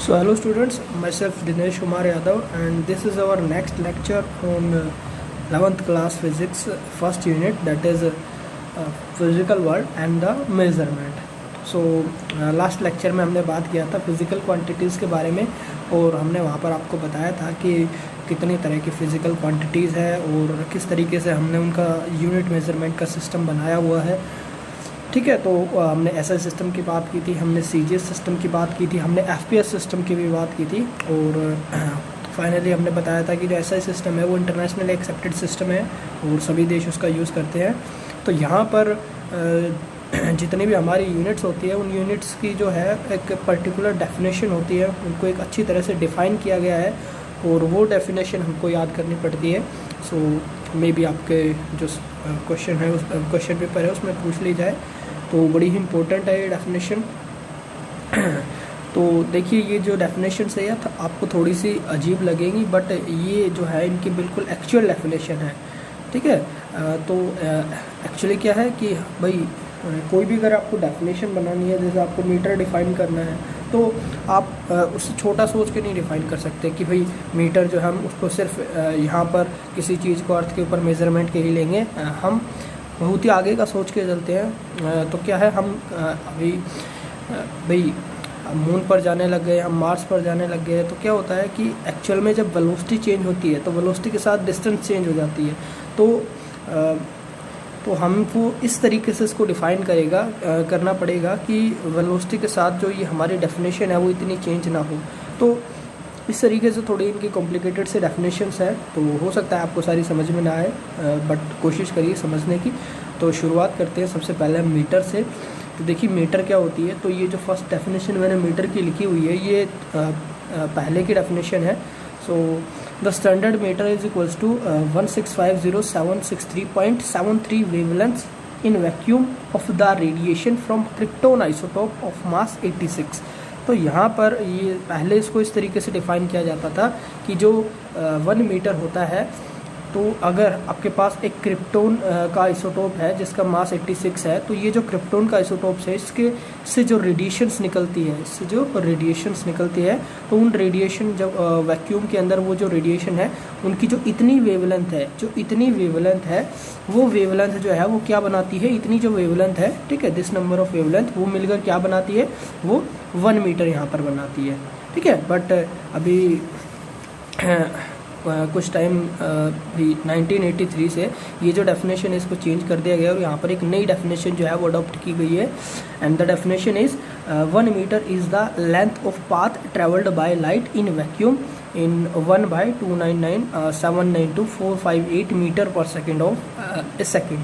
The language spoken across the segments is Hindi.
So hello students, myself Dinesh Kumar Yadav and this is our next lecture on 11th class physics first unit, that is physical world and the measurement. So last lecture में हमने बात किया था फिज़िकल क्वांटिटीज़ के बारे में और हमने वहाँ पर आपको बताया था कि कितनी तरह की फ़िज़िकल क्वांटिटीज़ है और किस तरीके से हमने उनका यूनिट मेज़रमेंट का सिस्टम बनाया हुआ है। ठीक है, तो हमने एसआई सिस्टम की बात की थी, हमने सीजीएस सिस्टम की बात की थी, हमने एफपीएस सिस्टम की भी बात की थी और फाइनली हमने बताया था कि जो एसआई सिस्टम है वो इंटरनेशनली एक्सेप्टेड सिस्टम है और सभी देश उसका यूज़ करते हैं। तो यहाँ पर जितनी भी हमारी यूनिट्स होती है उन यूनिट्स की जो है एक पर्टिकुलर डेफिनेशन होती है, उनको एक अच्छी तरह से डिफ़ाइन किया गया है और वो डेफिनेशन हमको याद करनी पड़ती है। सो मे बी आपके जो क्वेश्चन है उस क्वेश्चन पेपर है उसमें पूछ ली जाए तो बड़ी ही इम्पोर्टेंट है ये डेफिनेशन। तो देखिए ये जो डेफिनेशन है या आपको थोड़ी सी अजीब लगेंगी बट ये जो है इनकी बिल्कुल एक्चुअल डेफिनेशन है। ठीक है, तो एक्चुअली क्या है कि भाई कोई भी अगर आपको डेफिनेशन बनानी है, जैसे आपको मीटर डिफ़ाइन करना है तो आप उससे छोटा सोच के नहीं डिफ़ाइन कर सकते कि भाई मीटर जो हम उसको सिर्फ यहाँ पर किसी चीज़ को अर्थ के ऊपर मेज़रमेंट के ही लेंगे। हम बहुत ही आगे का सोच के चलते हैं। तो क्या है, हम अभी भाई मून पर जाने लग गए, हम मार्स पर जाने लग गए, तो क्या होता है कि एक्चुअल में जब वेलोसिटी चेंज होती है तो वेलोसिटी के साथ डिस्टेंस चेंज हो जाती है। तो हमको इस तरीके से इसको डिफ़ाइन करना पड़ेगा कि वेलोसिटी के साथ जो ये हमारी डेफिनेशन है वो इतनी चेंज ना हो। तो इस तरीके से थोड़ी इनकी कॉम्प्लिकेटेड से डेफिनेशंस है, तो हो सकता है आपको सारी समझ में ना आए बट कोशिश करिए समझने की। तो शुरुआत करते हैं सबसे पहले मीटर से। तो देखिए मीटर क्या होती है, तो ये जो फर्स्ट डेफिनेशन मैंने मीटर की लिखी हुई है ये पहले की डेफिनेशन है। So the standard metre is equals to 1650763.73 wavelengths in vacuum of the radiation from krypton isotope of mass 86। तो यहाँ पर ये पहले इसको इस तरीके से डिफ़ाइन किया जाता था कि जो 1 मीटर होता है, तो अगर आपके पास एक क्रिप्टॉन का आइसोटोप है जिसका मास 86 है, तो ये जो क्रिप्टॉन का आइसोटोप्स है इससे जो रेडिएशंस निकलती है, तो उन रेडिएशन जब वैक्यूम के अंदर वो जो रेडिएशन है उनकी जो इतनी वेवलेंथ है वो वेवलेंथ जो है वो क्या बनाती है, इतनी जो वेवलेंथ है, ठीक है, दिस नंबर ऑफ वेवलेंथ वो मिलकर क्या बनाती है, वो 1 मीटर यहाँ पर बनाती है। ठीक है, बट अभी कुछ टाइम भी 1983 से ये जो डेफिनेशन है इसको चेंज कर दिया गया और यहाँ पर एक नई डेफिनेशन जो है वो अडॉप्ट की गई है and the definition is 1 metre is the length of path travelled by light in vacuum in 1/299,792,458 metre per second of a second.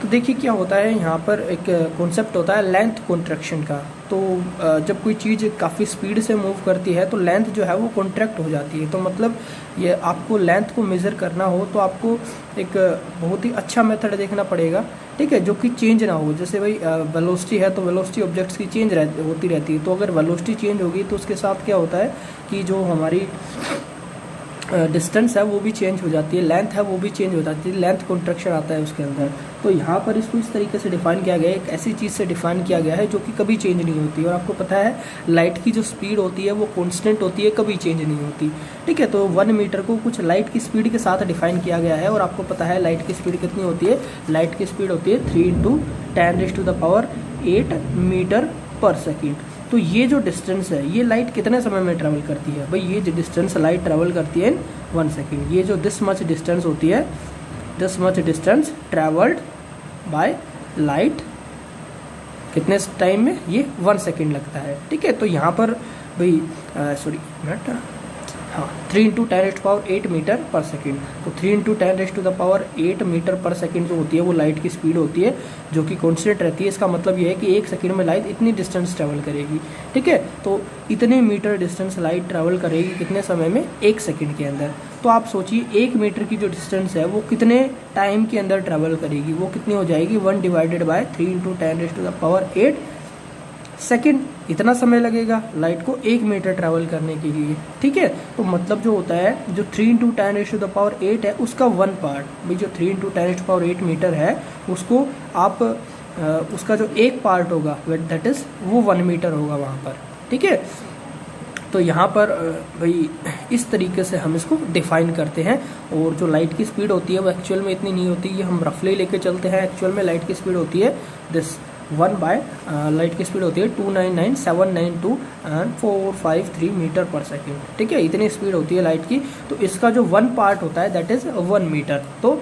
तो देखिए क्या होता है, यहाँ पर एक कॉन्सेप्ट होता है लेंथ कॉन्ट्रैक्शन का। तो जब कोई चीज़ काफ़ी स्पीड से मूव करती है तो लेंथ जो है वो कॉन्ट्रैक्ट हो जाती है। तो मतलब ये आपको लेंथ को मेज़र करना हो तो आपको एक बहुत ही अच्छा मेथड देखना पड़ेगा, ठीक है, जो कि चेंज ना हो। जैसे भाई वेलोसिटी है तो वेलोसिटी ऑब्जेक्ट्स की चेंज होती रहती है, तो अगर वेलोसिटी चेंज होगी तो उसके साथ क्या होता है कि जो हमारी डिस्टेंस है वो भी चेंज हो जाती है, लेंथ है वो भी चेंज हो जाती है, लेंथ कॉन्ट्रैक्शन आता है उसके अंदर। तो यहाँ पर इसको इस तरीके से डिफ़ाइन किया गया है, एक ऐसी चीज़ से डिफ़ाइन किया गया है जो कि कभी चेंज नहीं होती। और आपको पता है लाइट की जो स्पीड होती है वो कांस्टेंट होती है, कभी चेंज नहीं होती। ठीक है, तो 1 मीटर को कुछ लाइट की स्पीड के साथ डिफ़ाइन किया गया है और आपको पता है लाइट की स्पीड कितनी होती है, लाइट की स्पीड होती है 3 × 10⁸ मीटर पर सेकेंड। तो ये जो डिस्टेंस है ये लाइट कितने समय में ट्रैवल करती है, भाई ये जो डिस्टेंस लाइट ट्रैवल करती है इन 1 सेकेंड। ये जो दिस मच डिस्टेंस होती है, this much distance travelled by light कितने टाइम में, ये 1 सेकेंड लगता है। ठीक है, तो यहाँ पर भाई 3 × 10⁸ मीटर पर सेकेंड। तो 3 × 10⁸ मीटर पर सेकेंड जो होती है वो लाइट की स्पीड होती है जो कि कांस्टेंट रहती है। इसका मतलब ये है कि 1 सेकेंड में लाइट इतनी डिस्टेंस ट्रैवल करेगी। ठीक है, तो इतने मीटर डिस्टेंस लाइट ट्रैवल करेगी कितने समय में, 1 सेकेंड के अंदर। तो आप सोचिए 1 मीटर की जो डिस्टेंस है वो कितने टाइम के अंदर ट्रैवल करेगी, वो कितनी हो जाएगी, 1/3 × 10⁸ सेकेंड। इतना समय लगेगा लाइट को 1 मीटर ट्रैवल करने के लिए। ठीक है, तो मतलब जो होता है जो 3 × 10⁸ है उसका 1 पार्ट, भाई जो 3 × 10⁸ मीटर है उसको आप उसका जो 1 पार्ट होगा दैट इज़ वो 1 मीटर होगा वहाँ पर। ठीक है, तो यहाँ पर भाई इस तरीके से हम इसको डिफाइन करते हैं। और जो लाइट की स्पीड होती है वो एक्चुअल में इतनी नहीं होती, ये हम रफली लेके चलते हैं। एक्चुअल में लाइट की स्पीड होती है दिस 1 बाय लाइट की स्पीड होती है 299,792 एंड 453 मीटर पर सेकेंड। ठीक है, इतनी स्पीड होती है लाइट की। तो इसका जो 1 पार्ट होता है दैट इज 1 मीटर। तो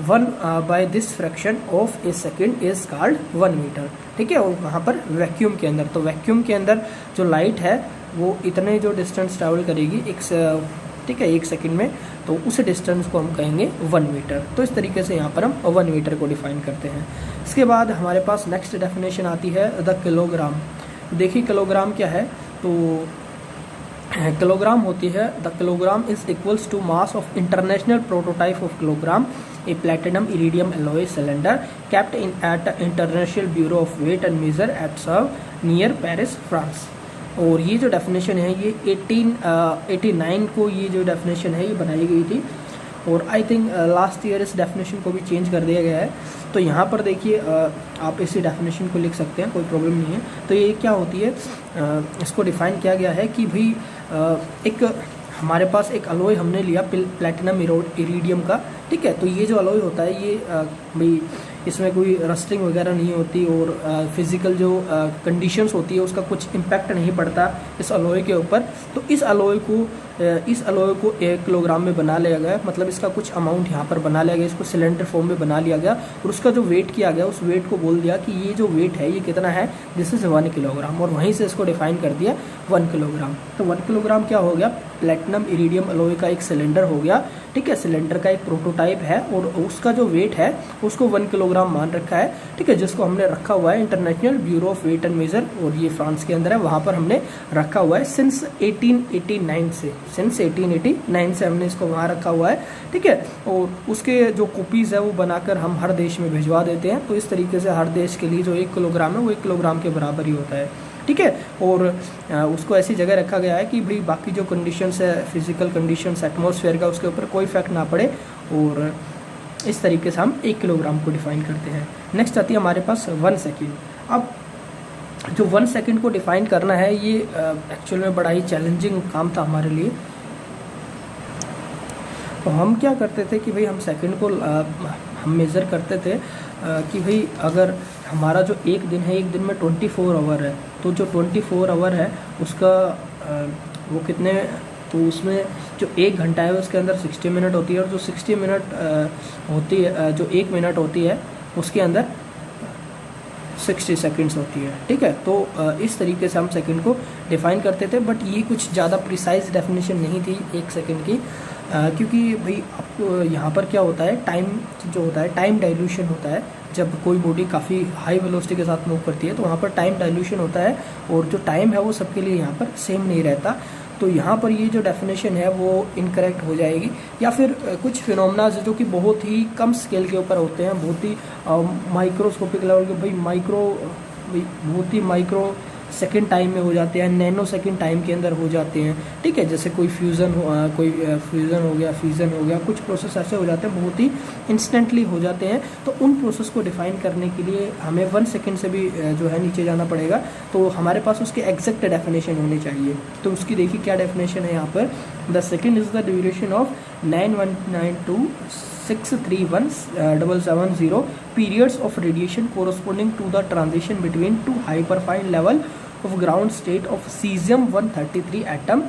1 by this fraction of a second is called 1 metre. ठीक है, और वहाँ पर वैक्यूम के अंदर, तो वैक्यूम के अंदर जो लाइट है वो इतने जो डिस्टेंस ट्रैवल करेगी ठीक है 1 सेकेंड में, तो उस डिस्टेंस को हम कहेंगे 1 मीटर। तो इस तरीके से यहाँ पर हम 1 मीटर को डिफाइन करते हैं। इसके बाद हमारे पास नेक्स्ट डेफिनेशन आती है द किलोग्राम। देखिए किलोग्राम क्या है, तो किलोग्राम होती है the kilogram is equals to mass of international prototype of kilogram a platinum iridium alloy cylinder kept in at international bureau of weight and measure at Sevres near Paris France. और ये जो डेफिनेशन है ये 1889 को ये जो डेफिनेशन है ये बनाई गई थी, और आई थिंक लास्ट ईयर इस डेफिनेशन को भी चेंज कर दिया गया है। तो यहाँ पर देखिए आप इसी डेफिनेशन को लिख सकते हैं, कोई प्रॉब्लम नहीं है। तो ये क्या होती है, इसको डिफाइन किया गया है कि भाई एक हमारे पास एक अलॉय हमने लिया प्लैटिनम इरिडियम का। ठीक है, तो ये जो अलॉय होता है ये भाई इसमें कोई रस्टिंग वगैरह नहीं होती, और फिजिकल जो कंडीशंस होती है उसका कुछ इम्पैक्ट नहीं पड़ता इस अलॉय के ऊपर। तो इस अलॉय को 1 किलोग्राम में बना लिया गया, मतलब इसका कुछ अमाउंट यहाँ पर बना लिया गया, इसको सिलेंडर फॉर्म में बना लिया गया, और उसका जो वेट किया गया उस वेट को बोल दिया कि ये जो वेट है ये कितना है, दिस इज 1 किलोग्राम, और वहीं से इसको डिफाइन कर दिया 1 किलोग्राम। तो 1 किलोग्राम क्या हो गया, प्लैटिनम इरिडियम अलॉय का एक सिलेंडर हो गया। ठीक है, सिलेंडर का एक प्रोटोटाइप है और उसका जो वेट है उसको 1 किलोग्राम मान रखा है। ठीक है, जिसको हमने रखा हुआ है international bureau of weight and measure, और ये फ्रांस के अंदर है, वहाँ पर हमने रखा हुआ है सिंस 1889 से हमने इसको वहाँ रखा हुआ है। ठीक है, और उसके जो कॉपीज़ है वो बनाकर हम हर देश में भिजवा देते हैं। तो इस तरीके से हर देश के लिए जो 1 किलोग्राम है वो 1 किलोग्राम के बराबर ही होता है। ठीक है, और उसको ऐसी जगह रखा गया है कि भाई बाकी जो कंडीशंस है, फिजिकल कंडीशंस एटमॉस्फेयर का, उसके ऊपर कोई इफेक्ट ना पड़े, और इस तरीके से हम 1 किलोग्राम को डिफाइन करते हैं। नेक्स्ट आती है हमारे पास 1 सेकेंड। अब जो 1 सेकेंड को डिफाइन करना है ये एक्चुअल में बड़ा ही चैलेंजिंग काम था हमारे लिए। तो हम क्या करते थे कि भाई हम सेकेंड को हम मेज़र करते थे कि भाई अगर हमारा जो एक दिन है, एक दिन में 24 आवर है, तो जो 24 आवर है उसका वो कितने, तो उसमें जो 1 घंटा है उसके अंदर 60 मिनट होती है, और जो 60 मिनट होती है, जो 1 मिनट होती है उसके अंदर 60 सेकंड्स होती है। ठीक है, तो इस तरीके से हम सेकंड को डिफाइन करते थे, बट ये कुछ ज़्यादा प्रिसाइज डेफिनेशन नहीं थी 1 सेकंड की, क्योंकि भाई आपको यहाँ पर क्या होता है, टाइम जो होता है, टाइम डाइल्यूशन होता है। जब कोई बॉडी काफ़ी हाई वेलोसिटी के साथ मूव करती है तो वहाँ पर टाइम डाइल्यूशन होता है, और जो टाइम है वो सबके लिए यहाँ पर सेम नहीं रहता। तो यहाँ पर ये जो डेफिनेशन है वो इनकरेक्ट हो जाएगी, या फिर कुछ फिनोमेनाज जो कि बहुत ही कम स्केल के ऊपर होते हैं, बहुत ही माइक्रोस्कोपिक लेवल के, भाई बहुत ही माइक्रो सेकेंड टाइम में हो जाते हैं, नैनो सेकेंड टाइम के अंदर हो जाते हैं। ठीक है, जैसे कोई फ्यूज़न हो गया, फ्यूज़न हो गया, कुछ प्रोसेस ऐसे हो जाते हैं बहुत ही इंस्टेंटली हो जाते हैं। तो उन प्रोसेस को डिफाइन करने के लिए हमें 1 सेकेंड से भी जो है नीचे जाना पड़ेगा, तो हमारे पास उसके एग्जैक्ट डेफिनेशन होनी चाहिए। तो उसकी देखिए क्या डेफिनेशन है यहाँ पर, the second is the duration of 91926317770 periods of radiation corresponding to the transition between two hyperfine level of ground state of cesium-133 atom.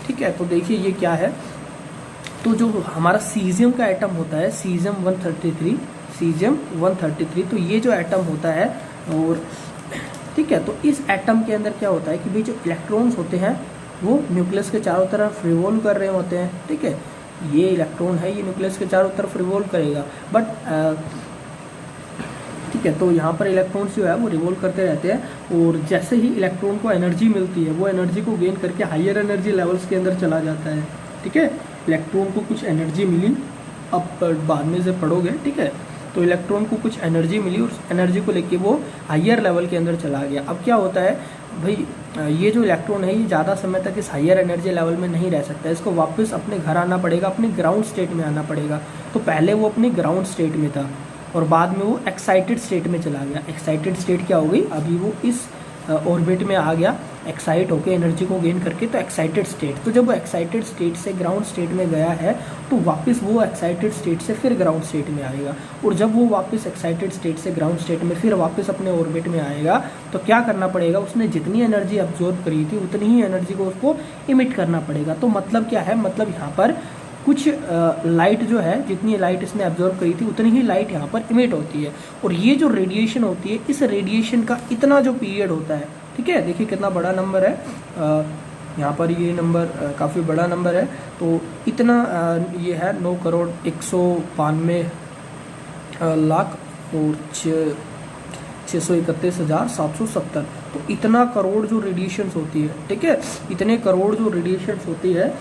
ठीक है, तो देखिए ये क्या है, तो जो हमारा सीजियम का एटम होता है सीजियम-133, तो ये जो एटम होता है, और ठीक है, तो इस एटम के अंदर क्या होता है कि भाई जो इलेक्ट्रॉन्स होते हैं वो न्यूक्लियस के चारों तरफ रिवॉल्व कर रहे होते हैं। ठीक है, ये इलेक्ट्रॉन है, ये न्यूक्लियस के चारों तरफ रिवॉल्व करेगा, बट ठीक है, तो यहाँ पर इलेक्ट्रॉन्स जो है वो रिवॉल्व करते रहते हैं, और जैसे ही इलेक्ट्रॉन को एनर्जी मिलती है वो एनर्जी को गेन करके हायर एनर्जी लेवल्स के अंदर चला जाता है। ठीक है, इलेक्ट्रॉन को कुछ एनर्जी मिली, अब बाद में से पढ़ोगे। ठीक है, तो इलेक्ट्रॉन को कुछ एनर्जी मिली, और एनर्जी को लेके वो हायर लेवल के अंदर चला गया। अब क्या होता है भाई, ये जो इलेक्ट्रॉन है ये ज़्यादा समय तक इस हायर एनर्जी लेवल में नहीं रह सकता, इसको वापस अपने घर आना पड़ेगा, अपने ग्राउंड स्टेट में आना पड़ेगा। तो पहले वो अपने ग्राउंड स्टेट में था, और बाद में वो एक्साइटेड स्टेट में चला गया। एक्साइटेड स्टेट क्या हो गई, अभी वो इस ऑर्बिट में आ गया, एक्साइट होकर एनर्जी को गेन करके, तो एक्साइटेड स्टेट, तो जब वो एक्साइटेड स्टेट से ग्राउंड स्टेट में गया है तो वापस वो एक्साइटेड स्टेट से फिर ग्राउंड स्टेट में आएगा, और जब वो वापस एक्साइटेड स्टेट से ग्राउंड स्टेट में फिर वापस अपने ऑर्बिट में आएगा तो क्या करना पड़ेगा, उसने जितनी एनर्जी अब्जॉर्ब करी थी उतनी ही एनर्जी को उसको इमिट करना पड़ेगा। तो मतलब क्या है, मतलब यहाँ पर कुछ लाइट जो है, जितनी लाइट इसने अब्जॉर्ब करी थी उतनी ही लाइट यहाँ पर इमिट होती है, और ये जो रेडिएशन होती है, इस रेडिएशन का इतना जो पीरियड होता है, ठीक है, देखिए कितना बड़ा नंबर है, यहाँ पर ये नंबर काफ़ी बड़ा नंबर है, तो इतना ये है 9,192,00,000 और 631,770, तो इतना करोड़ जो रेडिएशंस होती है, ठीक है, इतने करोड़ जो रेडिएशंस होती है,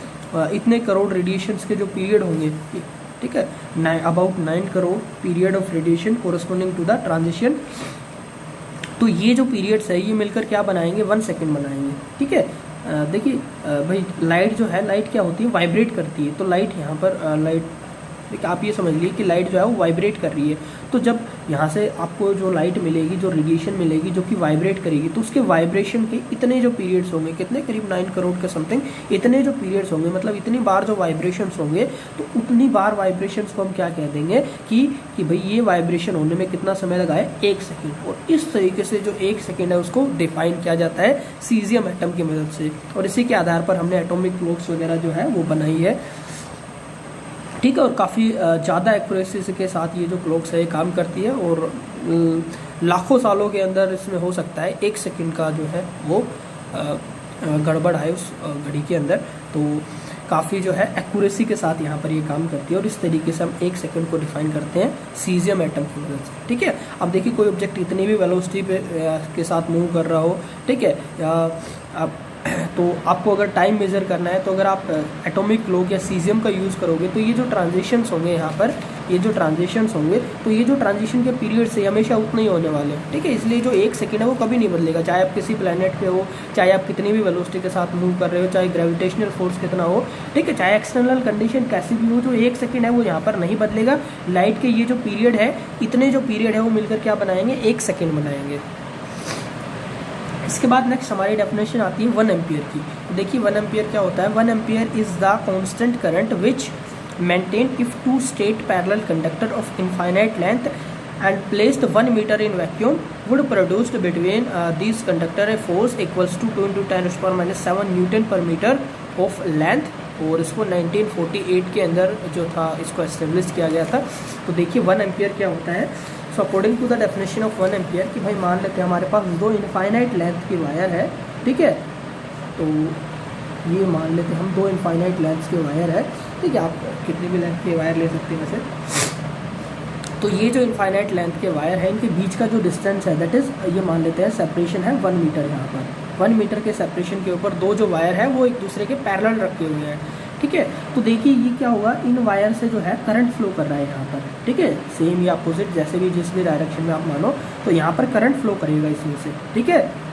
इतने करोड़ रेडिएशंस के जो पीरियड होंगे, ठीक है, about 9 crore period of radiation corresponding to the transition. तो ये जो पीरियड्स है ये मिलकर क्या बनाएंगे, 1 सेकेंड बनाएंगे, ठीक है। देखिए भाई लाइट जो है, लाइट क्या होती है, वाइब्रेट करती है, तो लाइट यहाँ पर लाइट, देखिए आप ये समझ लीजिए कि लाइट जो है वो वाइब्रेट कर रही है, तो जब यहाँ से आपको जो लाइट मिलेगी, जो रेडिएशन मिलेगी जो कि वाइब्रेट करेगी, तो उसके वाइब्रेशन के इतने जो पीरियड्स होंगे, कितने, करीब 9 करोड़ के समथिंग, इतने जो पीरियड्स होंगे, मतलब इतनी बार जो वाइब्रेशंस होंगे, तो उतनी बार वाइब्रेशंस को हम क्या कह देंगे कि भाई ये वाइब्रेशन होने में कितना समय लगा है, 1 सेकेंड, और इस तरीके से जो 1 सेकेंड है उसको डिफाइन किया जाता है सीजियम एटम की मदद से, और इसी के आधार पर हमने एटॉमिक क्लॉक्स वगैरह जो है वो बनाई है, ठीक है, और काफ़ी ज़्यादा एक्यूरेसी के साथ ये जो क्लॉक्स है काम करती है, और लाखों सालों के अंदर इसमें हो सकता है 1 सेकंड का जो है वो गड़बड़ है उस घड़ी के अंदर, तो काफ़ी जो है एक्यूरेसी के साथ यहाँ पर ये काम करती है, और इस तरीके से हम 1 सेकंड को डिफाइन करते हैं सीजियम एटम की मदद से, ठीक है। अब देखिए कोई ऑब्जेक्ट इतनी भी वेलोसिटी पे के साथ मूव कर रहा हो, ठीक है, या आप तो आपको अगर टाइम मेज़र करना है, तो अगर आप एटॉमिक क्लॉक या सीजियम का यूज़ करोगे, तो ये जो ट्रांजिशंस होंगे यहाँ पर, ये जो ट्रांजिशंस होंगे, तो ये जो ट्रांजिशन के पीरियड से हमेशा उतने ही होने वाले हैं, ठीक है। इसलिए जो 1 सेकंड है वो कभी नहीं बदलेगा, चाहे आप किसी प्लेनेट पे हो, चाहे आप कितनी भी वेलोसिटी के साथ मूव कर रहे हो, चाहे ग्रेविटेशनल फोर्स कितना हो, ठीक है, चाहे एक्सटर्नल कंडीशन कैसी भी हो, जो 1 सेकंड है वो यहाँ पर नहीं बदलेगा। लाइट के ये जो पीरियड है, इतने जो पीरियड है वो मिलकर क्या बनाएंगे, 1 सेकेंड बनाएंगे। इसके बाद नेक्स्ट हमारी डेफिनेशन आती है 1 एम्पियर की। तो देखिए 1 एम्पियर क्या होता है, 1 ampere is the constant current which maintain if 2 state parallel conductor of infinite length and placed 1 meter in vacuum would produced between these conductor a force equals to 2 into 10⁻⁻7 Newton पर मीटर ऑफ लेंथ, और इसको 1948 के अंदर जो था इसको एस्टेब्लिश किया गया था। तो देखिए 1 एम्पियर क्या होता है, so according to the definition of 1 ampere कि भाई मान लेते हैं हमारे पास 2 इनफाइनाइट लेंथ की वायर है, ठीक है, तो ये मान लेते हैं हम 2 इनफाइनाइट लेंथ के वायर है, ठीक है, आप कितनी भी लेंथ के वायर ले सकते हैं वैसे। तो ये जो इनफाइनाइट लेंथ के वायर है, इनके बीच का जो डिस्टेंस है दैट इज़, ये मान लेते हैं सेपरेशन है 1 मीटर, यहाँ पर 1 मीटर के सेपरेशन के ऊपर 2 जो वायर है वो एक दूसरे के पैरेलल रखे हुए हैं, ठीक है। तो देखिए ये क्या होगा, इन वायर से जो है करंट फ्लो कर रहा है यहाँ पर, ठीक है, सेम या अपोजिट जैसे भी जिस भी डायरेक्शन में आप मानो, तो यहाँ पर करंट फ्लो करेगा इसमें से, ठीक है।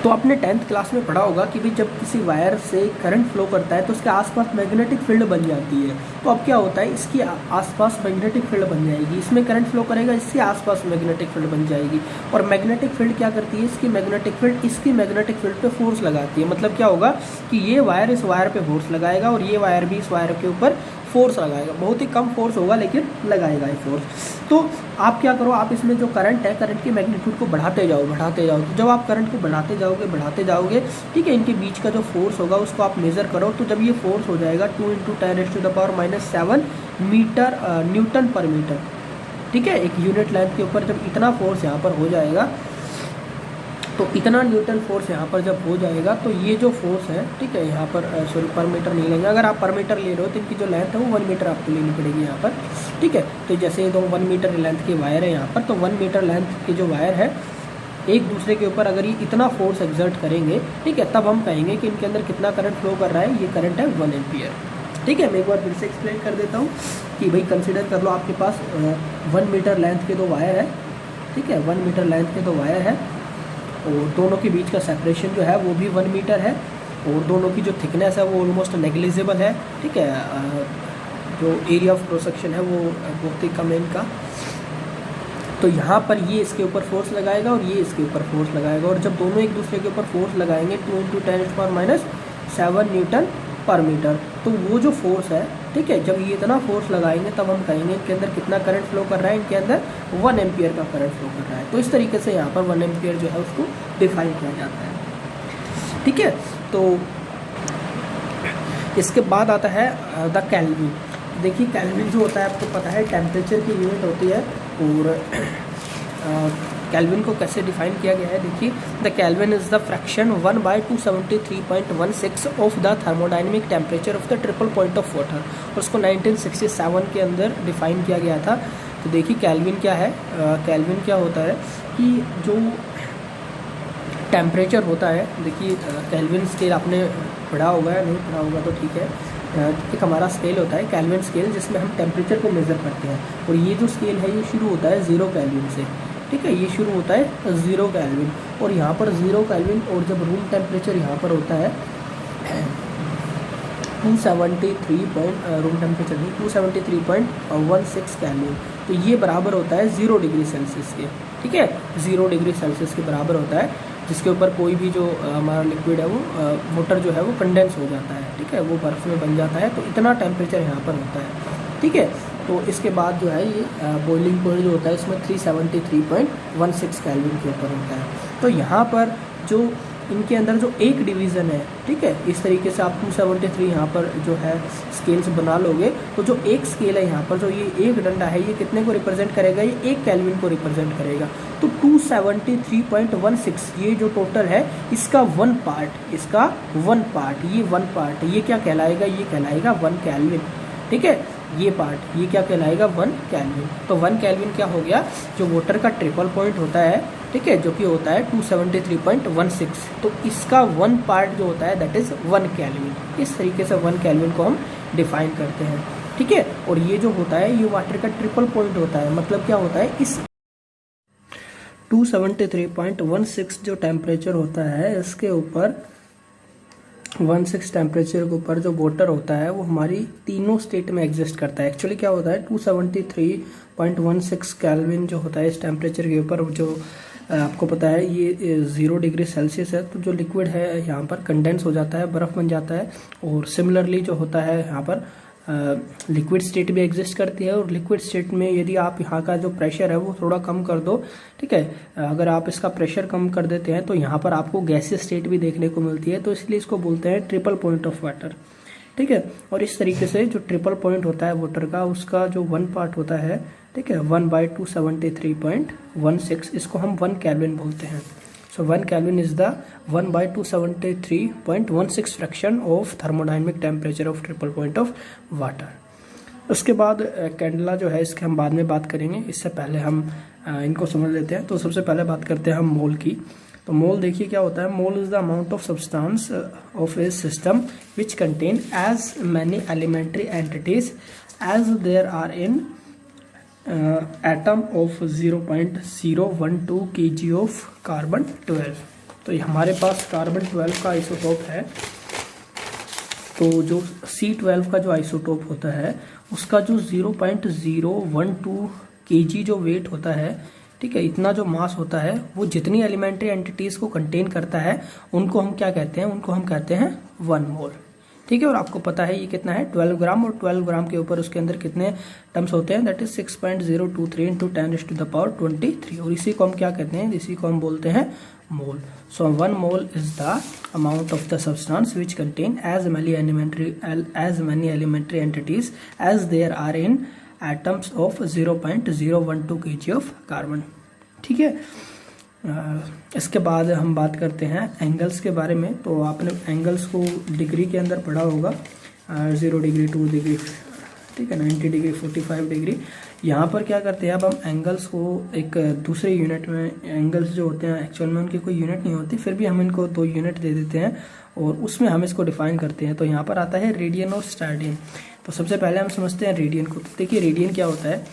तो आपने 10th क्लास में पढ़ा होगा कि भाई जब किसी वायर से करंट फ्लो करता है तो उसके आसपास मैग्नेटिक फील्ड बन जाती है। तो अब क्या होता है, इसके आसपास मैग्नेटिक फील्ड बन जाएगी, इसमें करंट फ्लो करेगा, इसके आसपास मैग्नेटिक फील्ड बन जाएगी, और मैग्नेटिक फील्ड क्या करती है, इसकी मैग्नेटिक फील्ड पे फोर्स लगाती है। मतलब क्या होगा कि ये वायर इस वायर पे फोर्स लगाएगा और ये वायर भी इस वायर के ऊपर फोर्स लगाएगा, बहुत ही कम फोर्स होगा लेकिन लगाएगा ये फोर्स। तो आप क्या करो, आप इसमें जो करंट है, करंट की मैग्नीट्यूड को बढ़ाते जाओ। तो जब आप करंट को बढ़ाते जाओगे, ठीक है, इनके बीच का जो फोर्स होगा उसको आप मेज़र करो। तो जब ये फोर्स हो जाएगा 2 × 10⁻⁻7 मीटर न्यूटन पर मीटर, ठीक है, एक यूनिट लेंथ के ऊपर जब इतना फोर्स यहाँ पर हो जाएगा, तो इतना न्यूटन फोर्स यहाँ पर जब हो जाएगा, तो ये जो फोर्स है, ठीक है, यहाँ पर सॉरी पर मीटर नहीं लेंगे, अगर आप पर मीटर ले रहे हो तो इनकी जो लेंथ है वो 1 मीटर आपको लेनी पड़ेगी यहाँ पर, ठीक है। तो जैसे ये 1 मीटर लेंथ की वायर है यहाँ पर, तो 1 मीटर लेंथ की जो वायर है एक दूसरे के ऊपर अगर ये इतना फोर्स एक्सर्ट करेंगे, ठीक है, तब हम कहेंगे कि इनके अंदर कितना करंट फ्लो कर रहा है, ये करंट है 1 एम्पियर, ठीक है। मैं एक बार फिर से एक्सप्लेन कर देता हूँ कि भाई कंसिडर कर लो आपके पास 1 मीटर लेंथ के 2 वायर है, ठीक है, 1 मीटर लेंथ के 2 वायर है, और दोनों के बीच का सेपरेशन जो है वो भी 1 मीटर है, और दोनों की जो थिकनेस है वो ऑलमोस्ट नेग्लिजिबल है, ठीक है, जो एरिया ऑफ क्रॉस सेक्शन है वो बहुत ही कम है इनका, तो यहाँ पर ये इसके ऊपर फोर्स लगाएगा और ये इसके ऊपर फोर्स लगाएगा, और जब दोनों एक दूसरे के ऊपर फोर्स लगाएंगे 2 × 10⁻⁷ न्यूटन पर मीटर, तो वो जो फोर्स है, ठीक है, जब ये इतना फोर्स लगाएंगे तब हम कहेंगे इनके अंदर कितना करंट फ्लो कर रहा है, इनके अंदर 1 एम्पियर का करंट फ्लो कर रहा है। तो इस तरीके से यहाँ पर 1 एम्पियर जो है उसको डिफाइन किया जाता है, ठीक है। तो इसके बाद आता है द केल्विन। देखिए केल्विन जो होता है आपको पता है टेम्परेचर की यूनिट होती है, और केल्विन को कैसे डिफाइन किया गया है, देखिए the kelvin is the fraction 1/273.16 of the thermodynamic temperature of the triple point of water, और उसको 1967 के अंदर डिफाइन किया गया था। तो देखिए केल्विन क्या है, केल्विन क्या होता है कि जो टेम्परेचर होता है, देखिए केल्विन स्केल आपने पढ़ा होगा या नहीं पढ़ा होगा तो ठीक है, एक हमारा स्केल होता है केल्विन स्केल जिसमें हम टेम्परेचर को मेज़र करते हैं, और ये जो स्केल है ये शुरू होता है 0 केल्विन से, ठीक है, ये शुरू होता है 0 केल्विन, और यहाँ पर 0 केल्विन, और जब रूम टेम्परेचर यहाँ पर होता है 273.16 केल्विन, तो ये बराबर होता है 0 डिग्री सेल्सियस के, ठीक है, 0 डिग्री सेल्सियस के बराबर होता है, जिसके ऊपर कोई भी जो हमारा लिक्विड है वो वाटर जो है वो कंडेंस हो जाता है, ठीक है, वो बर्फ़ में बन जाता है। तो इतना टेम्परेचर यहाँ पर होता है, ठीक है। तो इसके बाद जो है ये बॉइलिंग पॉइंट जो होता है इसमें 373.16 केल्विन के ऊपर होता है। तो यहाँ पर जो इनके अंदर जो एक डिवीज़न है, ठीक है, इस तरीके से आप 273 यहाँ पर जो है स्केल्स बना लोगे, तो जो एक स्केल है यहाँ पर जो ये एक डंडा है ये कितने को रिप्रेजेंट करेगा, ये 1 केल्विन को रिप्रेजेंट करेगा। तो 273.16 ये जो टोटल है इसका 1 पार्ट, इसका 1 पार्ट, ये 1 पार्ट ये क्या कहलाएगा, ये कहलाएगा 1 केल्विन, ठीक है, ये पार्ट ये क्या कहलाएगा 1 केल्विन। तो 1 केल्विन क्या हो गया, जो वाटर का ट्रिपल पॉइंट होता है, ठीक है, जो कि होता है 273.16, तो इसका 1 पार्ट जो होता है दैट इज़ 1 केल्विन। इस तरीके से 1 केल्विन को हम डिफाइन करते हैं, ठीक है। और ये जो होता है ये वाटर का ट्रिपल पॉइंट होता है, मतलब क्या होता है, इस 273.16 जो टेम्परेचर होता है इसके ऊपर 16 टेम्परेचर के ऊपर जो वाटर होता है वो हमारी तीनों स्टेट में एग्जिस्ट करता है। एक्चुअली क्या होता है 273.16 केल्विन जो होता है इस टेम्परेचर के ऊपर, जो आपको पता है ये 0 डिग्री सेल्सियस है, तो जो लिक्विड है यहाँ पर कंडेंस हो जाता है, बर्फ़ बन जाता है, और सिमिलरली जो होता है यहाँ पर लिक्विड स्टेट भी एग्जिस्ट करती है, और लिक्विड स्टेट में यदि आप यहाँ का जो प्रेशर है वो थोड़ा कम कर दो, ठीक है, अगर आप इसका प्रेशर कम कर देते हैं तो यहाँ पर आपको गैसीय स्टेट भी देखने को मिलती है, तो इसलिए इसको बोलते हैं ट्रिपल पॉइंट ऑफ वाटर, ठीक है। और इस तरीके से जो ट्रिपल पॉइंट होता है वाटर का उसका जो 1 पार्ट होता है, ठीक है, 1/273.16 इसको हम 1 केल्विन बोलते हैं। So 1 Kelvin is the 1/273.16 fraction of thermodynamic temperature of triple point of water। उसके बाद कैंडला जो है इसके हम बाद में बात करेंगे, इससे पहले हम इनको समझ लेते हैं। तो सबसे पहले बात करते हैं हम मोल की। तो मोल देखिए क्या होता है, mole is the amount of substance of a system which contain as many elementary entities as there are in atom of 0.012 kg of carbon 12। तो ये हमारे पास कार्बन 12 का आइसोटोप है, तो जो C12 का जो आइसोटोप होता है उसका जो 0.012 kg जो वेट होता है, ठीक है, इतना जो मास होता है वो जितनी एलिमेंट्री एंटिटीज़ को कंटेन करता है उनको हम क्या कहते हैं, उनको हम कहते हैं 1 मोल, ठीक है। और आपको पता है ये कितना है 12 ग्राम, और 12 ग्राम के ऊपर उसके अंदर कितने टर्म्स होते हैं, दैट इज 6.023 × 10⁻23, और इसी को हम क्या कहते हैं, इसी को हम बोलते हैं mole. So 1 mole is the amount of the substance which contain as many elementary entities as there are in atoms of 0.012 kg of carbon, ठीक है। इसके बाद हम बात करते हैं एंगल्स के बारे में। तो आपने एंगल्स को डिग्री के अंदर पढ़ा होगा, 0 डिग्री, 2 डिग्री, ठीक है, 90 डिग्री, 45 डिग्री। यहाँ पर क्या करते हैं, अब हम एंगल्स को एक दूसरे यूनिट में, एंगल्स जो होते हैं एक्चुअल में उनकी कोई यूनिट नहीं होती, फिर भी हम इनको 2 यूनिट दे देते हैं और उसमें हम इसको डिफाइन करते हैं। तो यहाँ पर आता है रेडियन और स्टैडियन। तो सबसे पहले हम समझते हैं रेडियन को। तो देखिए रेडियन क्या होता है,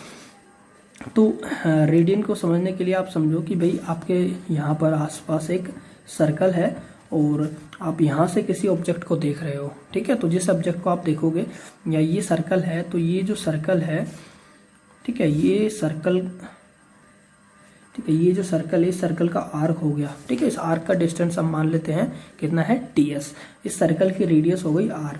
तो रेडियन को समझने के लिए आप समझो कि भाई आपके यहाँ पर आसपास एक सर्कल है और आप यहाँ से किसी ऑब्जेक्ट को देख रहे हो, ठीक है। तो जिस ऑब्जेक्ट को आप देखोगे या ये सर्कल है, तो ये जो सर्कल है, ठीक है, ये सर्कल ठीक है, ये जो सर्कल है इस सर्कल का आर्क हो गया। ठीक है, इस आर्क का डिस्टेंस हम मान लेते हैं कितना है ds। इस सर्कल की रेडियस हो गई r।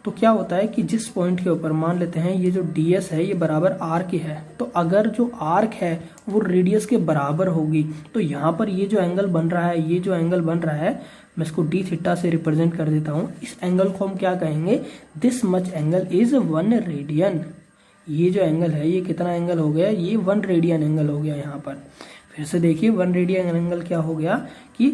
तो क्या होता है कि जिस पॉइंट के ऊपर मान लेते हैं ये जो ds है ये बराबर r की है, तो अगर जो आर्क है वो रेडियस के बराबर होगी तो यहाँ पर ये जो एंगल बन रहा है, ये जो एंगल बन रहा है, मैं इसको d थीटा से रिप्रेजेंट कर देता हूँ। इस एंगल को हम क्या कहेंगे, this much angle is 1 radian. ये जो एंगल है ये कितना एंगल हो गया, ये 1 रेडियन एंगल हो गया। यहाँ पर फिर से देखिए 1 रेडियन एंगल क्या हो गया कि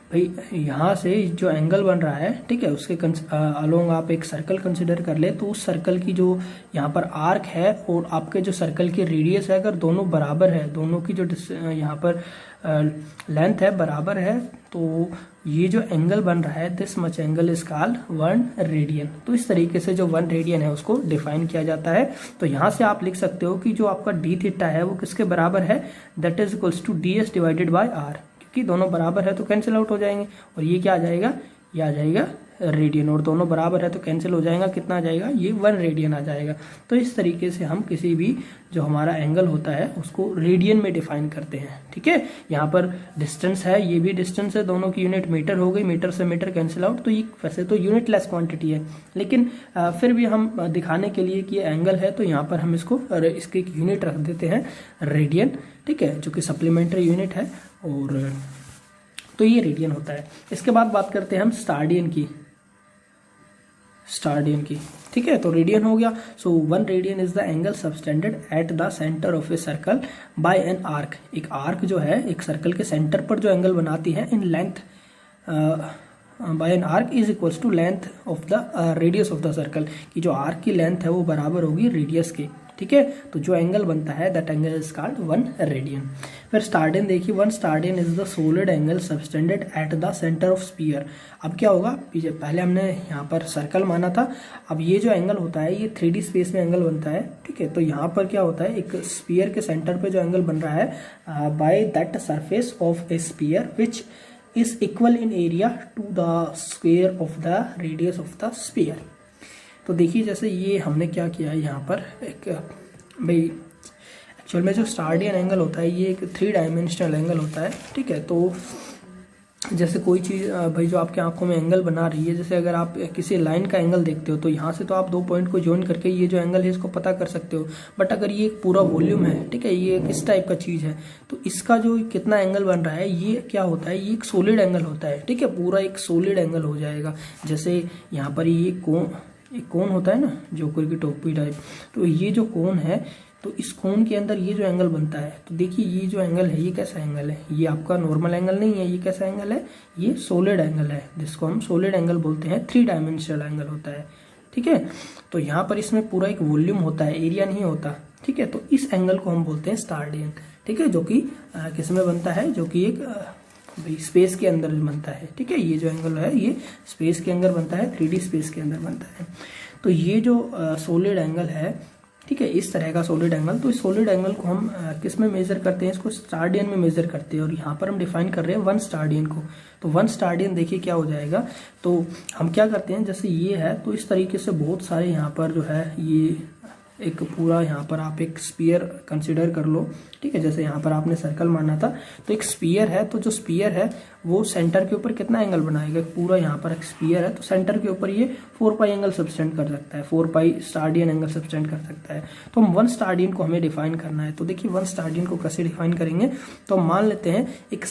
भाई यहाँ से जो एंगल बन रहा है, ठीक है, उसके अलोंग आप एक सर्कल कंसिडर कर ले, तो उस सर्कल की जो यहाँ पर आर्क है और आपके जो सर्कल की रेडियस है, अगर दोनों बराबर है, दोनों की जो यहाँ पर लेंथ है बराबर है, तो ये जो एंगल बन रहा है this much angle is called 1 radian. तो इस तरीके से जो 1 रेडियन है उसको डिफाइन किया जाता है। तो यहाँ से आप लिख सकते हो कि जो आपका डी थीटा है वो किसके बराबर है, that is equals to ds divided by r, क्योंकि दोनों बराबर है तो कैंसिल आउट हो जाएंगे, और ये क्या आ जाएगा, ये आ जाएगा रेडियन, और दोनों बराबर है तो कैंसिल हो जाएगा, कितना आ जाएगा, ये 1 रेडियन आ जाएगा। तो इस तरीके से हम किसी भी जो हमारा एंगल होता है उसको रेडियन में डिफाइन करते हैं। ठीक है, यहाँ पर डिस्टेंस है, ये भी डिस्टेंस है, दोनों की यूनिट मीटर हो गई, मीटर से मीटर कैंसिल आउट, तो ये वैसे तो यूनिट लेस क्वांटिटी है, लेकिन फिर भी हम दिखाने के लिए कि ये एंगल है तो यहाँ पर हम इसको इसकी एक यूनिट रख देते हैं रेडियन। ठीक है, जो कि सप्लीमेंट्री यूनिट है, और तो ये रेडियन होता है। इसके बाद बात करते हैं हम स्टारडियन की। ठीक है, तो रेडियन हो गया। सो 1 radian is the angle subtended at the centre of a circle by an arc. एक आर्क जो है एक सर्कल के सेंटर पर जो एंगल बनाती है in length by an arc is equals to length of the radius of the circle, की जो आर्क की लेंथ है वो बराबर होगी रेडियस के। ठीक है, तो जो एंगल बनता है that angle is called 1 radian. फिर स्टारडियन देखिए, 1 steradian is the solid angle subtended at the centre of sphere. अब क्या होगा, पहले हमने यहाँ पर सर्कल माना था, अब ये जो एंगल होता है ये 3D स्पेस में एंगल बनता है। ठीक है, तो यहाँ पर क्या होता है, एक स्फीयर के सेंटर पे जो एंगल बन रहा है by that surface of a sphere which is equal in area to the square of the radius of the sphere. तो देखिए जैसे ये हमने क्या किया है यहाँ पर, एक भाई एक्चुअल में जो स्टारडियन एंगल होता है ये एक 3 डायमेंशनल एंगल होता है। ठीक है, तो जैसे कोई चीज़ भाई जो आपके आंखों में एंगल बना रही है, जैसे अगर आप किसी लाइन का एंगल देखते हो तो यहाँ से तो आप 2 पॉइंट को ज्वाइन करके ये जो एंगल है इसको पता कर सकते हो, बट अगर ये एक पूरा वॉल्यूम है, ठीक है, ये किस टाइप का चीज़ है, तो इसका जो कितना एंगल बन रहा है ये क्या होता है, ये एक सॉलिड एंगल होता है। ठीक है, पूरा एक सॉलिड एंगल हो जाएगा। जैसे यहाँ पर ये एक कोन होता है ना, जोकर की टोपी टाइप, तो ये जो कोन है तो इस कोन के अंदर ये जो एंगल बनता है, तो देखिए ये जो एंगल है ये कैसा एंगल है, ये आपका नॉर्मल एंगल नहीं है, ये कैसा एंगल है, ये सॉलिड एंगल है, जिसको हम सॉलिड एंगल बोलते हैं, 3 डायमेंशनल एंगल होता है। ठीक है, तो यहाँ पर इसमें पूरा एक वॉल्यूम होता है, एरिया नहीं होता। ठीक है, तो इस एंगल को हम बोलते हैं स्टारडियन। ठीक है, जो कि किस में बनता है, जो कि एक स्पेस के अंदर बनता है। ठीक है, ये जो एंगल है ये स्पेस के अंदर बनता है, 3D स्पेस के अंदर बनता है। तो ये जो सॉलिड एंगल है, ठीक है, इस तरह का सॉलिड एंगल, तो इस सॉलिड एंगल को हम किस में मेजर करते हैं, इसको स्टारडियन में मेजर करते हैं, और यहाँ पर हम डिफाइन कर रहे हैं 1 स्टारडियन को। तो 1 स्टारडियन देखिए क्या हो जाएगा, तो हम क्या करते हैं, जैसे ये है तो इस तरीके से बहुत सारे यहाँ पर जो है ये एक पूरा यहाँ पर आप एक स्पीयर कंसिडर कर लो। ठीक है, जैसे यहाँ पर आपने सर्कल माना था तो एक स्पीयर है, तो जो स्पीयर है वो सेंटर के ऊपर कितना एंगल बनाएगा, पूरा यहाँ पर एक स्पीयर है तो सेंटर के ऊपर ये 4 पाई एंगल सबटेंड कर सकता है, 4 पाई स्टारडियन एंगल सबटेंड कर सकता है। तो हम 1 स्टारडियन को हमें डिफाइन करना है। तो देखिए 1 स्टारडियन को कैसे डिफाइन करेंगे, तो हम मान लेते हैं एक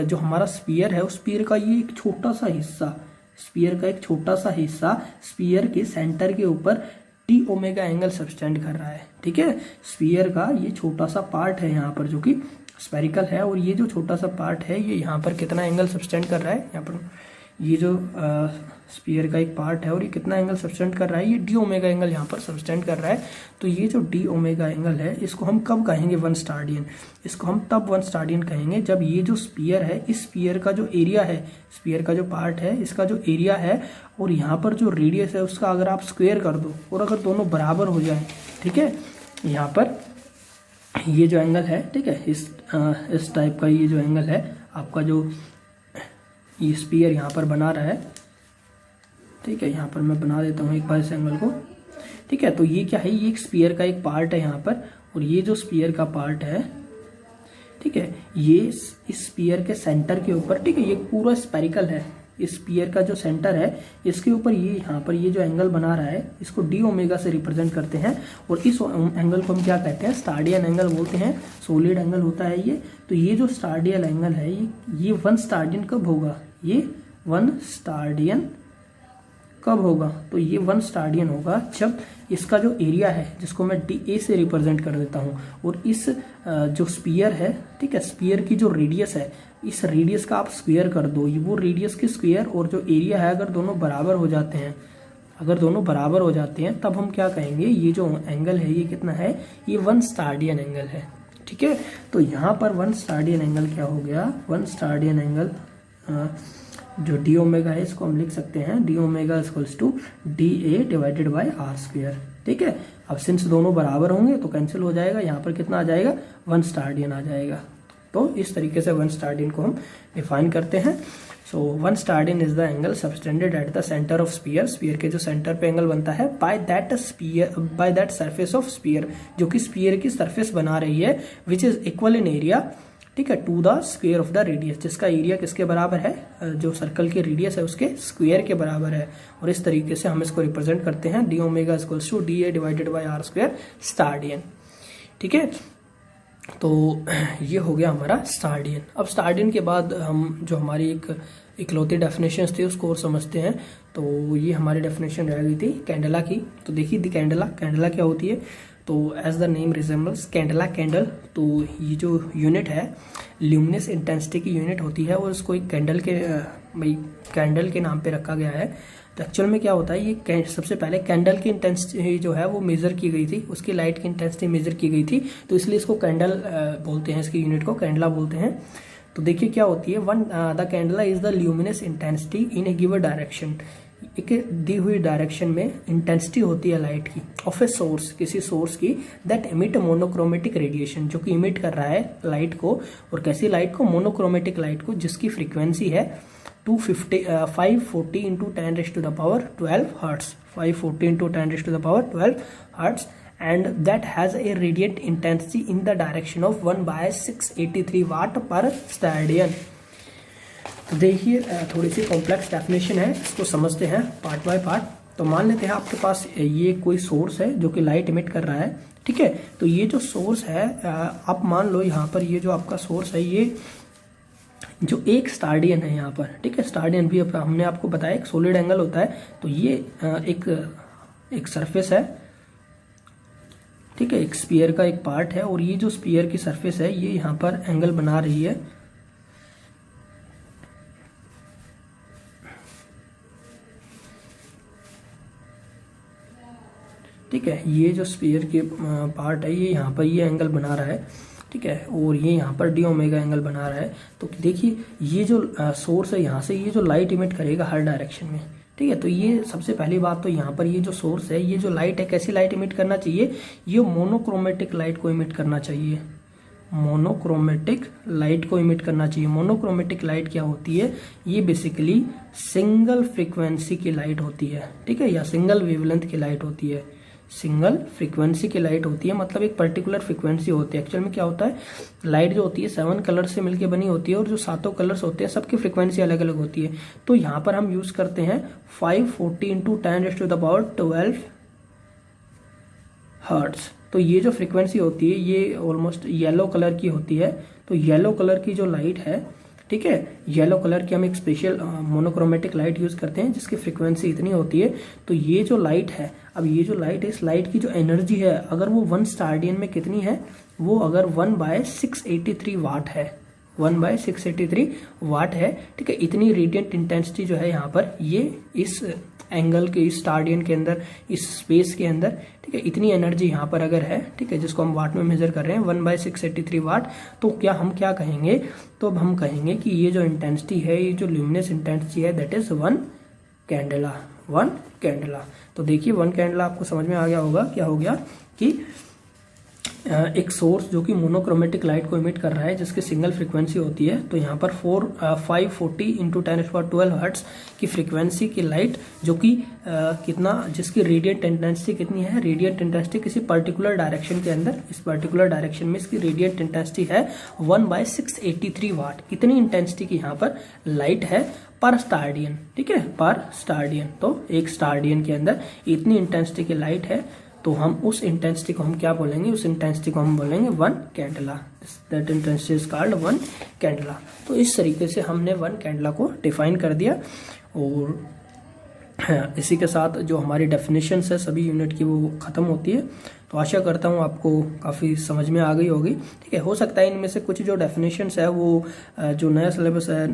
जो हमारा स्पीयर है उस स्पीयर का ये एक छोटा सा हिस्सा, स्पीयर का एक छोटा सा हिस्सा स्पीयर के सेंटर के ऊपर डी ओमेगा एंगल सबटेंड कर रहा है। ठीक है, स्फीयर का ये छोटा सा पार्ट है यहाँ पर जो कि स्फेरिकल है, और ये जो छोटा सा पार्ट है ये यहाँ पर कितना एंगल सबटेंड कर रहा है, यहाँ पर ये जो स्फीयर का एक पार्ट है और ये कितना एंगल सबटेंड कर रहा है, ये डी ओमेगा एंगल यहाँ पर सबटेंड कर रहा है। तो ये जो डी ओमेगा एंगल है इसको हम कब कहेंगे 1 स्टारडियन, इसको हम तब 1 स्टारडियन कहेंगे जब ये जो स्पीयर है, इस स्पीयर का जो एरिया है, स्पीयर का जो पार्ट है इसका जो एरिया है और यहाँ पर जो रेडियस है उसका अगर आप स्क्वायर कर दो और अगर दोनों बराबर हो जाए। ठीक है, यहाँ पर ये जो एंगल है, ठीक है, इस टाइप का ये जो एंगल है आपका, जो ये स्पीयर यहाँ पर बना रहा है। ठीक है, यहाँ पर मैं बना देता हूँ एक बार इस एंगल को। ठीक है, तो ये क्या है, ये एक स्पीयर का एक पार्ट है यहाँ पर, और ये जो स्पीयर का पार्ट है, ठीक है। ये इस स्फीयर के सेंटर के ऊपर, ठीक है, ये पूरा स्पेरिकल है, इस स्फीयर का जो सेंटर है इसके ऊपर ये यहाँ पर ये जो एंगल बना रहा है इसको डी ओमेगा से रिप्रेजेंट करते हैं, और इस एंगल को हम क्या कहते हैं, स्टारडियन एंगल बोलते हैं। सोलिड एंगल होता है ये। तो ये जो स्टारडियन एंगल है ये 1 स्टारडियन कब होगा, ये 1 स्टारडियन कब होगा, तो ये 1 स्टारडियन होगा जब इसका जो एरिया है जिसको मैं डी ए से रिप्रेजेंट कर देता हूँ, और इस जो स्फीयर है, ठीक है, स्फीयर की जो रेडियस है, इस रेडियस का आप स्क्वायर कर दो, वो रेडियस की स्क्वायर और जो एरिया है अगर दोनों बराबर हो जाते हैं, अगर दोनों बराबर हो जाते हैं तब हम क्या कहेंगे, ये जो एंगल है ये कितना है, ये 1 स्टारडियन एंगल है। ठीक है, तो यहाँ पर 1 स्टारडियन एंगल क्या हो गया, 1 स्टारडियन एंगल जो डी ओमेगा है इसको हम लिख सकते हैं D omega equals to D A divided by R square. ठीक है, अब सिंस दोनों बराबर होंगे तो कैंसिल हो जाएगा, यहाँ पर कितना आ जाएगा, 1 स्टारडियन आ जाएगा। तो इस तरीके से 1 स्टारडियन को हम डिफाइन करते हैं। So 1 steradian is the angle subtended at the centre of sphere, sphere के जो सेंटर पे एंगल बनता है, by that surface of sphere, जो कि स्फीयर की सरफेस बना रही है, which is equal in area, ठीक है, to the square of the radius, जिसका एरिया किसके बराबर है, जो सर्कल की रेडियस है उसके स्क्वायर के बराबर है। और इस तरीके से हम इसको रिप्रेजेंट करते हैं D omega equals to D A divided by R square steradian. ठीक है, तो ये हो गया हमारा स्टारडियन। अब स्टारडियन के बाद हम जो हमारी एक इकलौती डेफिनेशन थी उसको और समझते हैं। तो ये हमारी डेफिनेशन रह गई थी कैंडेला की। तो देखिए दी कैंडेला क्या होती है, तो as the name resembles candela candle, तो ये जो यूनिट है ल्यूमिनस इंटेंसिटी की यूनिट होती है, और इसको एक कैंडल के नाम पे रखा गया है। तो एक्चुअल में क्या होता है, ये सबसे पहले कैंडल की इंटेंसिटी जो है वो मेजर की गई थी, उसकी लाइट की इंटेंसिटी मेजर की गई थी, तो इसलिए इसको कैंडल बोलते हैं, इसकी यूनिट को कैंडला बोलते हैं। तो देखिए क्या होती है, the candela is the luminous intensity in A given direction, एक दी हुई डायरेक्शन में इंटेंसिटी होती है लाइट की, ऑफ ए सोर्स, किसी सोर्स की, दैट इमिट मोनोक्रोमेटिक रेडिएशन, जो कि इमिट कर रहा है लाइट को, और कैसी लाइट को, मोनोक्रोमेटिक लाइट को, जिसकी फ्रीक्वेंसी है 540 into 10 raise to the power 12 hertz, 540 into 10 raise to the power 12 hertz, and that has a radiant intensity in the direction of 1/683 वाट पर स्टारडियन। तो देखिए थोड़ी सी कॉम्प्लेक्स डेफिनेशन है, इसको समझते हैं पार्ट बाय पार्ट। तो मान लेते हैं आपके पास ये कोई सोर्स है जो कि लाइट इमिट कर रहा है, ठीक है। तो ये जो सोर्स है, आप मान लो यहाँ पर ये जो आपका सोर्स है, ये जो एक स्टारडियन है यहाँ पर, ठीक है, स्टारडियन भी हमने आपको बताया एक सॉलिड एंगल होता है। तो ये एक सरफेस है, ठीक है, एक स्फीयर का एक पार्ट है, और ये जो स्फीयर की सरफेस है ये यहाँ पर एंगल बना रही है। ठीक है, ये जो स्फीयर के पार्ट है ये यहाँ पर ये एंगल बना रहा है, ठीक है, और ये यहाँ पर डी ओमेगा एंगल बना रहा है। तो देखिए ये जो सोर्स है, यहाँ से ये जो लाइट इमिट करेगा हर डायरेक्शन में, ठीक है। तो ये सबसे पहली बात, तो यहाँ पर ये जो सोर्स है, ये जो लाइट है, कैसी लाइट इमिट करना चाहिए, ये मोनोक्रोमेटिक लाइट को इमिट करना चाहिए, मोनोक्रोमेटिक लाइट को इमिट करना चाहिए। मोनोक्रोमेटिक लाइट क्या होती है, ये बेसिकली सिंगल फ्रीक्वेंसी की लाइट होती है, ठीक है, या सिंगल वेवलेंथ की लाइट होती है, सिंगल फ्रीक्वेंसी की लाइट होती है, मतलब एक पर्टिकुलर फ्रीक्वेंसी होती है। एक्चुअल में क्या होता है, लाइट जो होती है 7 कलर से मिलकर बनी होती है, और जो 7 कलर्स होते हैं सबकी फ्रीक्वेंसी अलग अलग होती है। तो यहाँ पर हम यूज करते हैं 540 into 10 raise to the power 12 hertz. तो ये जो फ्रीक्वेंसी होती है ये ऑलमोस्ट येलो कलर की होती है। तो येलो कलर की जो लाइट है, ठीक है, येलो कलर की हम एक स्पेशल मोनोक्रोमेटिक लाइट यूज करते हैं जिसकी फ्रीक्वेंसी इतनी होती है। तो ये जो लाइट है, अब ये जो लाइट है, इस लाइट की जो एनर्जी है, अगर वो 1 स्टारडियन में कितनी है, वो अगर 1/683 वाट है, 1/683 वाट है, ठीक है। इतनी रेडिएंट इंटेंसिटी जो है यहाँ पर, ये इस एंगल के, इस स्टारडियन के अंदर, इस स्पेस के अंदर, ठीक है, इतनी एनर्जी यहाँ पर अगर है, ठीक है, जिसको हम वाट में मेजर कर रहे हैं 1/683 वाट, तो हम क्या कहेंगे, तो अब हम कहेंगे कि ये जो इंटेंसिटी है, ये जो ल्यूमिनस इंटेंसिटी है, दैट इज 1 कैंडेला, 1 कैंडेला। तो देखिए 1 कैंडेला आपको समझ में आ गया होगा, क्या हो गया कि एक सोर्स जो कि मोनोक्रोमेटिक लाइट को इमिट कर रहा है जिसकी सिंगल फ्रीक्वेंसी होती है, तो यहाँ पर 540 इंटू 10⁻12 हर्ट्स की फ्रीक्वेंसी की लाइट जो कि जिसकी रेडिएंट इंटेंसिटी कितनी है, रेडिएंट इंटेंसिटी किसी पर्टिकुलर डायरेक्शन के अंदर, इस पर्टिकुलर डायरेक्शन में इसकी रेडिएंट इंटेंसिटी है 1/683 वाट। इतनी इंटेंसिटी की यहाँ पर लाइट है पर स्टारडियन, ठीक है, पर स्टारडियन। तो एक स्टारडियन के अंदर इतनी इंटेंसिटी की लाइट है, तो हम उस इंटेंसिटी को हम क्या बोलेंगे, उस इंटेंसिटी को हम बोलेंगे 1 candela. That intensity is called 1 candela. तो इस तरीके से हमने 1 कैंडला को डिफाइन कर दिया। और इसी के साथ जो हमारी डेफिनेशंस है सभी यूनिट की वो ख़त्म होती है। तो आशा करता हूँ आपको काफ़ी समझ में आ गई होगी, ठीक है। हो सकता है इनमें से कुछ जो डेफिनेशंस है वो जो नया सिलेबस है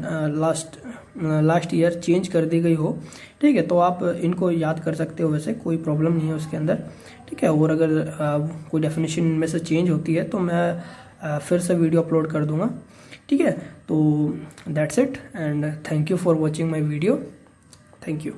लास्ट ईयर चेंज कर दी गई हो, ठीक है। तो आप इनको याद कर सकते हो, वैसे कोई प्रॉब्लम नहीं है उसके अंदर, ठीक है। और अगर कोई डेफिनेशन इनमें से चेंज होती है तो मैं फिर से वीडियो अपलोड कर दूंगा, ठीक है। तो that's it and thank you for watching my video. Thank you.